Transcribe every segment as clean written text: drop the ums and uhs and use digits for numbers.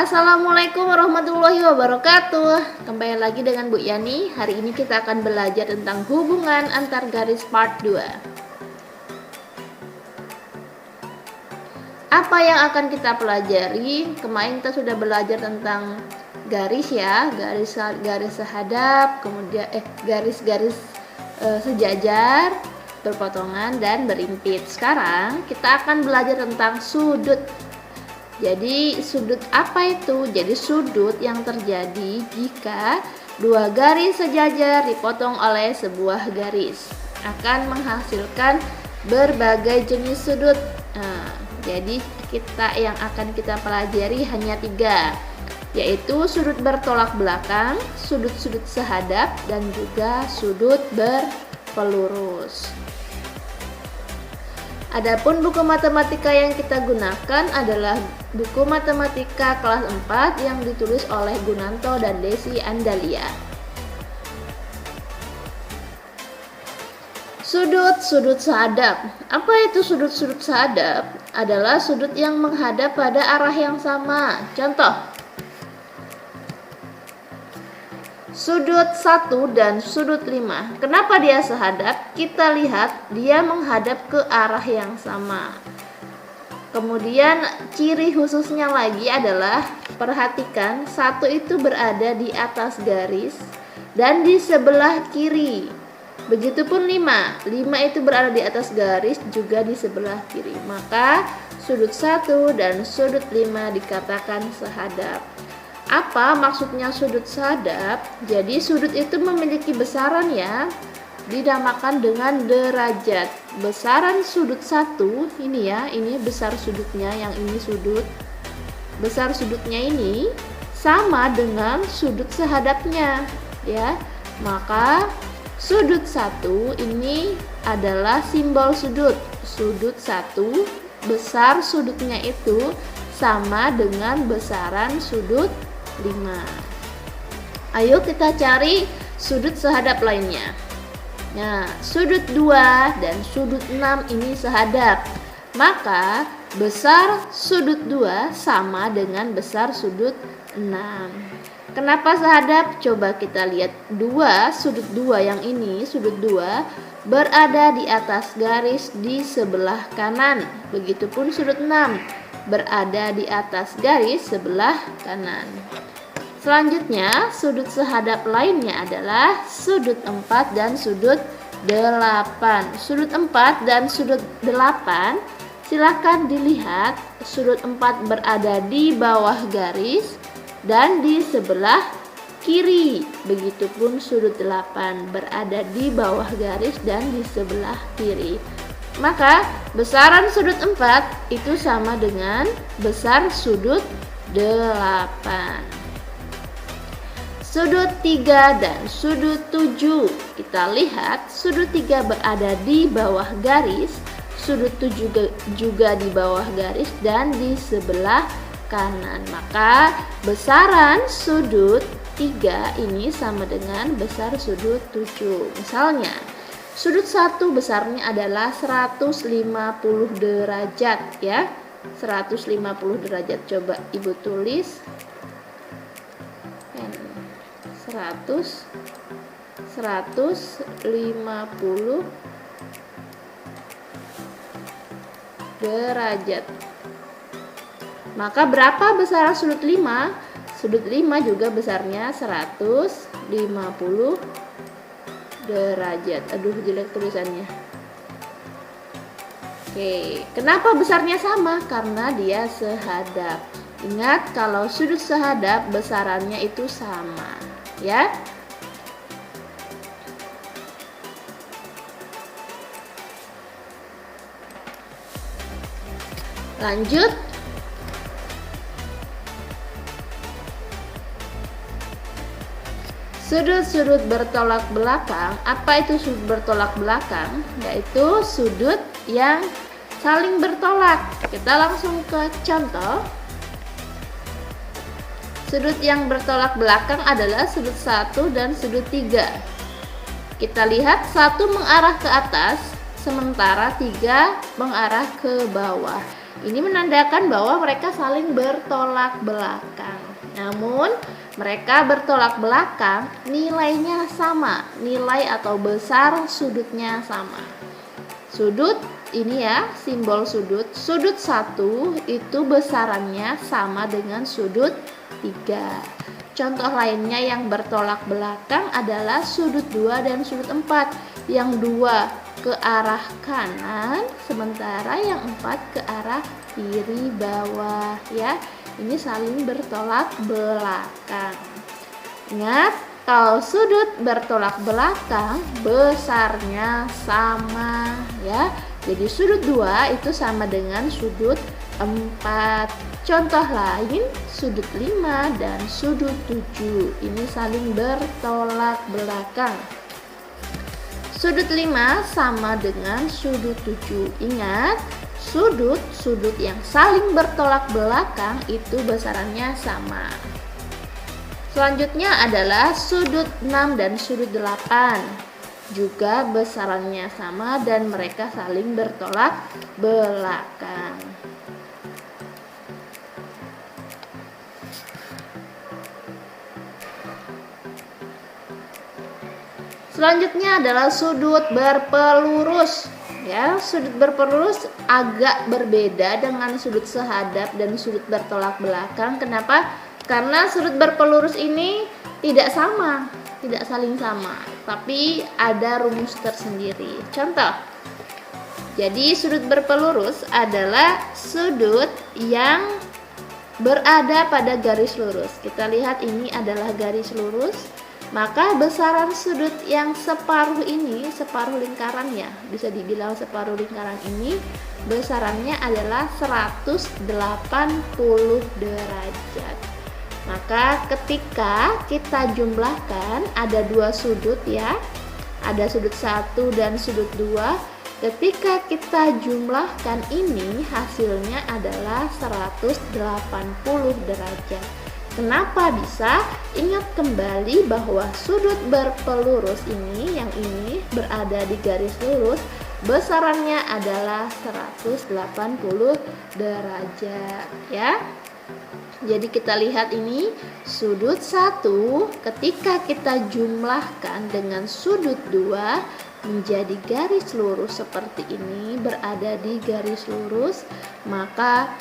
Assalamualaikum warahmatullahi wabarakatuh. Kembali lagi dengan Bu Yani. Hari ini kita akan belajar tentang hubungan antar garis part 2. Apa yang akan kita pelajari? Kemarin kita sudah belajar tentang garis ya, garis sehadap, kemudian garis-garis sejajar, berpotongan dan berimpit. Sekarang kita akan belajar tentang sudut. Jadi sudut apa itu? Jadi sudut yang terjadi jika dua garis sejajar dipotong oleh sebuah garis akan menghasilkan berbagai jenis sudut. Jadi yang akan kita pelajari hanya 3, yaitu sudut bertolak belakang, sudut-sudut sehadap, dan juga sudut berpelurus. Adapun buku matematika yang kita gunakan adalah buku matematika kelas 4 yang ditulis oleh Gunanto dan Desi Andalia. Sudut-sudut sehadap. Apa itu sudut-sudut sehadap? Adalah sudut yang menghadap pada arah yang sama. Contoh, sudut 1 dan sudut 5. Kenapa dia sehadap? Kita lihat dia menghadap ke arah yang sama. Kemudian ciri khususnya lagi adalah perhatikan 1 itu berada di atas garis dan di sebelah kiri. Begitupun 5 itu berada di atas garis juga di sebelah kiri. Maka sudut 1 dan sudut 5 dikatakan sehadap. Apa maksudnya sudut sehadap? Jadi sudut itu memiliki besaran ya, dinamakan dengan derajat. Besaran sudut 1 ini ya, ini besar sudutnya, yang ini sudut. Besar sudutnya ini sama dengan sudut sehadapnya ya. Maka sudut 1 ini adalah simbol sudut. Sudut 1 besar sudutnya itu sama dengan besaran sudut 5. Ayo kita cari sudut sehadap lainnya. Nah, sudut 2 dan sudut 6 ini sehadap. Maka besar sudut 2 sama dengan besar sudut 6. Kenapa sehadap? Coba kita lihat sudut 2 yang ini, sudut 2 berada di atas garis di sebelah kanan. Begitupun sudut 6 berada di atas garis sebelah kanan. Selanjutnya, sudut sehadap lainnya adalah sudut 4 dan sudut 8. Sudut 4 dan sudut 8, silakan dilihat. Sudut 4 berada di bawah garis dan di sebelah kiri. Begitupun sudut 8 berada di bawah garis dan di sebelah kiri. Maka besaran sudut 4 itu sama dengan besar sudut 8. Sudut 3 dan sudut 7. Kita lihat sudut 3 berada di bawah garis, sudut 7 juga di bawah garis dan di sebelah kanan. Maka besaran sudut 3 ini sama dengan besar sudut 7. Misalnya, sudut 1 besarnya adalah 150 derajat ya. 150 derajat. Coba Ibu tulis 150 derajat. Maka berapa besar sudut 5? Sudut 5 juga besarnya 150 derajat. Aduh, jelek tulisannya. Oke, kenapa besarnya sama? Karena dia sehadap. Ingat, kalau sudut sehadap besarannya itu sama, ya. Lanjut. Sudut-sudut bertolak belakang. Apa itu sudut bertolak belakang? Yaitu sudut yang saling bertolak. Kita langsung ke contoh. Sudut yang bertolak belakang adalah sudut 1 dan sudut 3. Kita lihat 1 mengarah ke atas, sementara 3 mengarah ke bawah. Ini menandakan bahwa mereka saling bertolak belakang. Namun, mereka bertolak belakang, nilainya sama, nilai atau besar sudutnya sama. Sudut ini ya, simbol sudut. Sudut 1 itu besarannya sama dengan sudut 3. Contoh lainnya yang bertolak belakang adalah sudut 2 dan sudut 4. Yang 2 ke arah kanan, sementara yang 4 ke arah kiri bawah ya. Ini saling bertolak belakang. Ingat, kalau sudut bertolak belakang besarnya sama ya. Jadi sudut 2 itu sama dengan sudut 4. Contoh lain, sudut 5 dan sudut 7 ini saling bertolak belakang. Sudut 5 sama dengan sudut 7. Ingat, sudut yang saling bertolak belakang itu besarannya sama. Selanjutnya adalah sudut 6 dan sudut 8. Juga besarannya sama dan mereka saling bertolak belakang. Selanjutnya adalah sudut berpelurus. Ya, sudut berpelurus agak berbeda dengan sudut sehadap dan sudut bertolak belakang. Kenapa? Karena sudut berpelurus ini tidak sama, tidak saling sama, tapi ada rumus tersendiri. Contoh, jadi sudut berpelurus adalah sudut yang berada pada garis lurus. Kita lihat ini adalah garis lurus. Maka besaran sudut yang separuh ini, separuh lingkaran ya, bisa dibilang separuh lingkaran ini, besarannya adalah 180 derajat. Maka ketika kita jumlahkan, ada dua sudut ya, ada sudut 1 dan sudut 2. Ketika kita jumlahkan ini, hasilnya adalah 180 derajat. Kenapa bisa? Ingat kembali bahwa sudut berpelurus ini, yang ini berada di garis lurus, besarannya adalah 180 derajat ya. Jadi kita lihat ini sudut 1 ketika kita jumlahkan dengan sudut 2 menjadi garis lurus seperti ini, berada di garis lurus, maka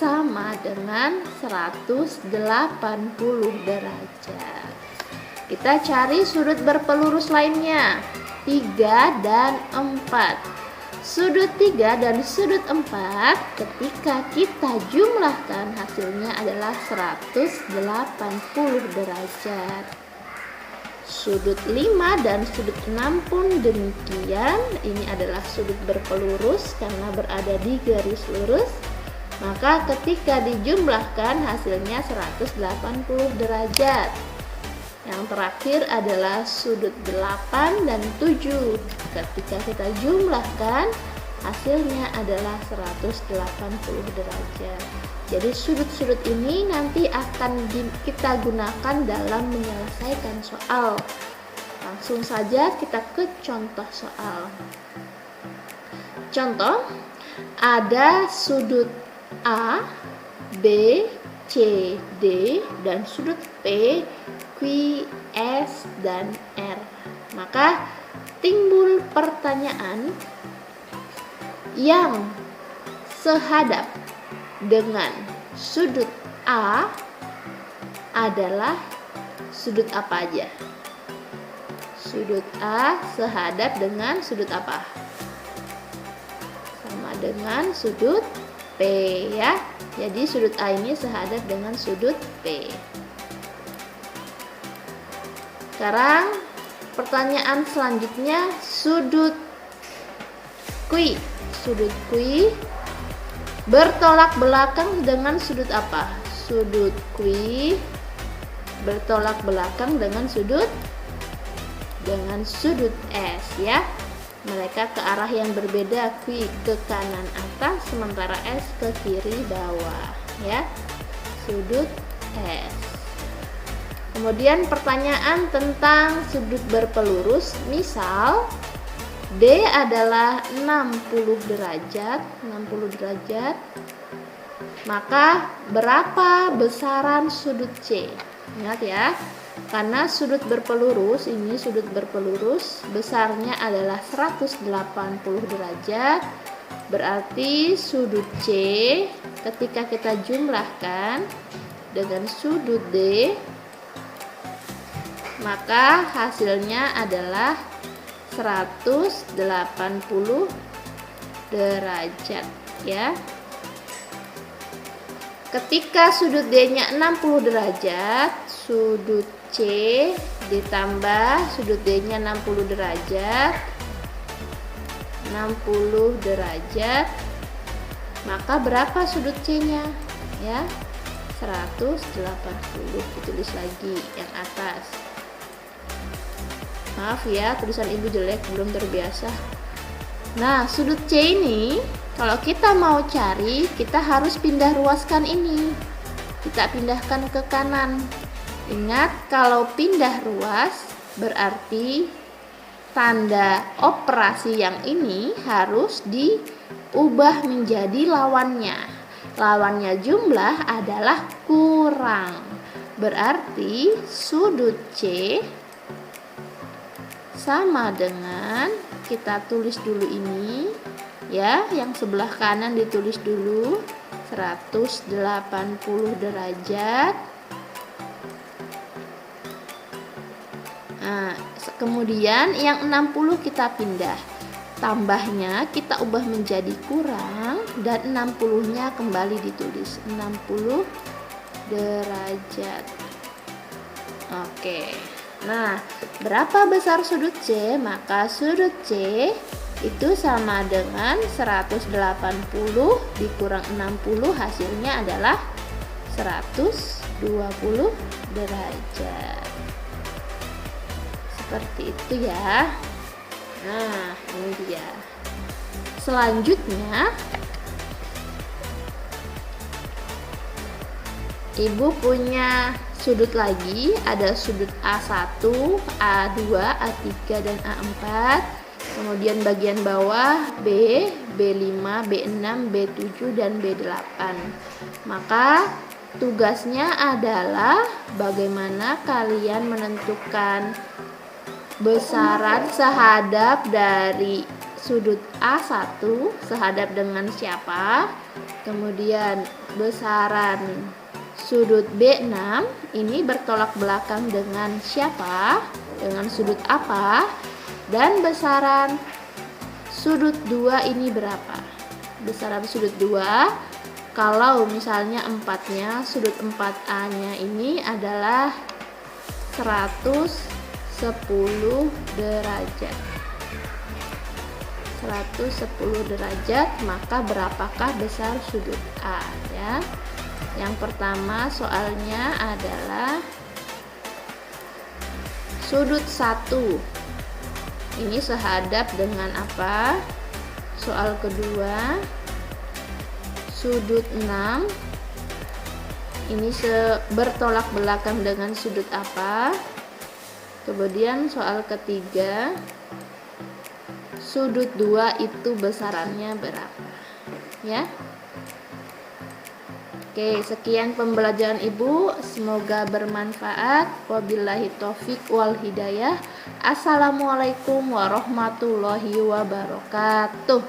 sama dengan 180 derajat. Kita cari sudut berpelurus lainnya, 3 dan 4. Sudut 3 dan sudut 4 ketika kita jumlahkan hasilnya adalah 180 derajat. Sudut 5 dan sudut 6 pun demikian. Ini adalah sudut berpelurus karena berada di garis lurus. Maka ketika dijumlahkan hasilnya 180 derajat. Yang terakhir adalah sudut 8 dan 7. Ketika kita jumlahkan hasilnya adalah 180 derajat. Jadi sudut-sudut ini nanti akan kita gunakan dalam menyelesaikan soal. Langsung saja kita ke contoh soal. Contoh, ada sudut A, B, C, D, dan sudut P, Q, S, dan R. Maka timbul pertanyaan, yang sehadap dengan sudut A adalah sudut apa aja? Sudut A sehadap dengan sudut apa? Sama dengan sudut P ya. Jadi sudut A ini sehadap dengan sudut P. Sekarang pertanyaan selanjutnya, sudut Q. Sudut Q bertolak belakang dengan sudut apa? Sudut Q bertolak belakang dengan sudut S ya. Mereka ke arah yang berbeda, Q ke kanan atas sementara S ke kiri bawah ya. Sudut S. Kemudian pertanyaan tentang sudut berpelurus, misal D adalah 60 derajat Maka berapa besaran sudut C? Ingat ya, karena sudut berpelurus, ini sudut berpelurus besarnya adalah 180 derajat. Berarti sudut C ketika kita jumlahkan dengan sudut D, maka hasilnya adalah 180 derajat ya. Ketika sudut D-nya 60 derajat, sudut C ditambah sudut D-nya 60 derajat, 60 derajat, maka berapa sudut C-nya? Ya, 180. Ditulis lagi yang atas. Maaf ya, tulisan ibu jelek, belum terbiasa. Nah, sudut C ini kalau kita mau cari, kita harus pindah ruaskan ini. Kita pindahkan ke kanan. Ingat, kalau pindah ruas berarti tanda operasi yang ini harus diubah menjadi lawannya. Lawannya jumlah adalah kurang. Berarti sudut C sama dengan, kita tulis dulu ini ya, yang sebelah kanan ditulis dulu 180 derajat. Nah, kemudian yang 60 kita pindah, tambahnya kita ubah menjadi kurang, dan 60-nya kembali ditulis 60 derajat. Oke. Nah, berapa besar sudut C? Maka sudut C itu sama dengan 180 dikurang 60, hasilnya adalah 120 derajat. Seperti itu ya. Nah, ini dia. Selanjutnya, ibu punya sudut lagi, ada sudut A1, A2, A3, dan A4. Kemudian bagian bawah B, B5, B6, B7, dan B8. Maka tugasnya adalah bagaimana kalian menentukan besaran sehadap dari sudut A1 sehadap dengan siapa. Kemudian besaran sudut B6 ini bertolak belakang dengan siapa, dengan sudut apa, dan besaran sudut 2 ini berapa. Besaran sudut 2, kalau misalnya 4-nya, sudut 4A nya ini adalah 110 derajat. 110 derajat, maka berapakah besar sudut A ya? Yang pertama soalnya adalah sudut 1 ini sehadap dengan apa? Soal kedua, sudut 6 ini bertolak belakang dengan sudut apa? Kemudian soal ketiga, sudut 2 itu besarannya berapa ya? Oke, sekian pembelajaran Ibu, semoga bermanfaat. Wabillahi taufik wal hidayah. Assalamualaikum warahmatullahi wabarakatuh.